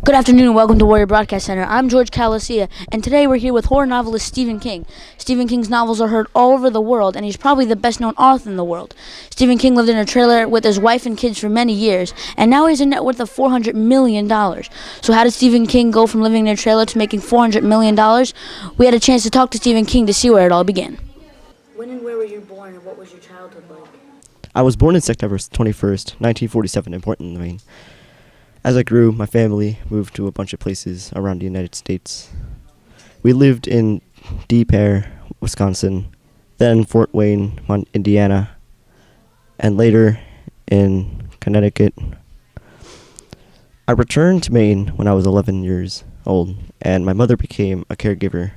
Good afternoon and welcome to Warrior Broadcast Center. I'm George Calasia, and today we're here with horror novelist Stephen King. Stephen King's novels are heard all over the world, and he's probably the best-known author in the world. Stephen King lived in a trailer with his wife and kids for many years, and now he has a net worth of $400 million. So how did Stephen King go from living in a trailer to making $400 million? We had a chance to talk to Stephen King to see where it all began. When and where were you born, and what was your childhood like? I was born on September 21st, 1947 in Portland, Maine. As I grew, my family moved to a bunch of places around the United States. We lived in Deep Air, Wisconsin, then Fort Wayne, Indiana, and later in Connecticut. I returned to Maine when I was 11 years old, and my mother became a caregiver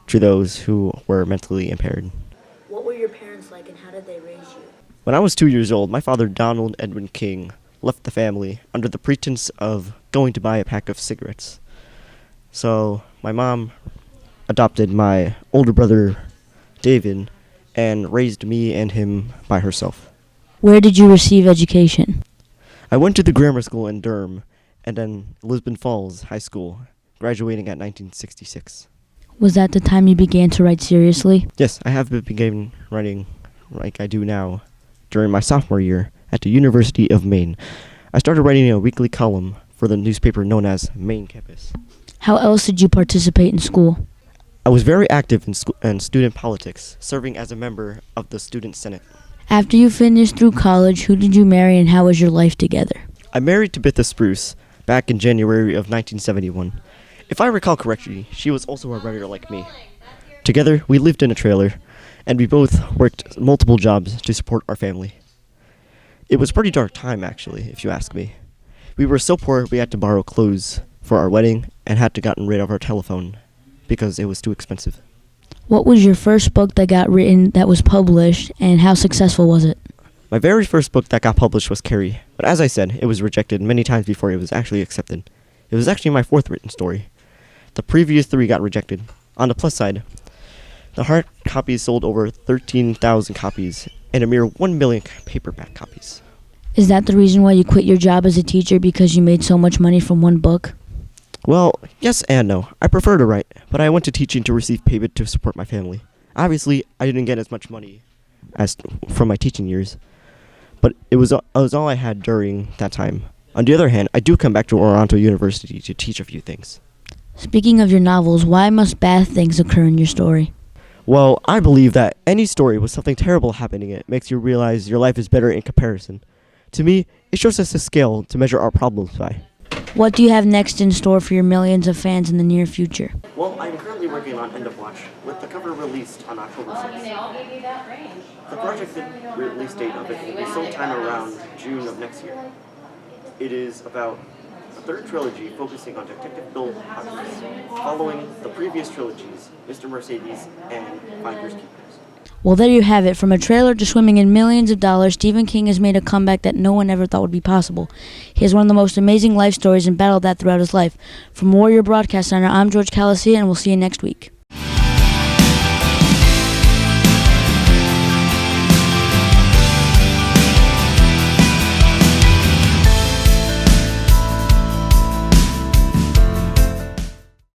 to those who were mentally impaired. What were your parents like, and how did they raise you? When I was 2 years old, my father, Donald Edwin King, left the family under the pretense of going to buy a pack of cigarettes. So my mom adopted my older brother, David, and raised me and him by herself. Where did you receive education? I went to the grammar school in Durham and then Lisbon Falls High School, graduating at 1966. Was that the time you began to write seriously? Yes, I have begun writing like I do now during my sophomore year at the University of Maine. I started writing a weekly column for the newspaper known as Maine Campus. How else did you participate in school? I was very active in student politics, serving as a member of the Student Senate. After you finished through college, who did you marry and how was your life together? I married Tabitha Spruce back in January of 1971. If I recall correctly, she was also a writer like me. Together, we lived in a trailer, and we both worked multiple jobs to support our family. It was a pretty dark time, actually, if you ask me. We were so poor we had to borrow clothes for our wedding and had to gotten rid of our telephone because it was too expensive. What was your first book that got written that was published, and how successful was it? My very first book that got published was Carrie, but as I said, it was rejected many times before it was actually accepted. It was actually my fourth written story. The previous three got rejected. On the plus side, the hard copies sold over 13,000 copies and a mere 1 million paperback copies. Is that the reason why you quit your job as a teacher, because you made so much money from one book? Well, yes and no. I prefer to write, but I went to teaching to receive payment to support my family. Obviously, I didn't get as much money as from my teaching years, but it was all I had during that time. On the other hand, I do come back to Toronto University to teach a few things. Speaking of your novels, why must bad things occur in your story? Well, I believe that any story with something terrible happening in it makes you realize your life is better in comparison. To me, it shows us a scale to measure our problems by. What do you have next in store for your millions of fans in the near future? Well, I'm currently working on End of Watch, with the cover released on October 6th. The projected release date of it will be sometime around June of next year. It is about a third trilogy focusing on Detective Bill Hutchins, following the previous trilogies, Mr. Mercedes and Finders Keepers. Well, there you have it. From a trailer to swimming in millions of dollars, Stephen King has made a comeback that no one ever thought would be possible. He has one of the most amazing life stories and battled that throughout his life. From Warrior Broadcast Center, I'm George Calasia, and we'll see you next week.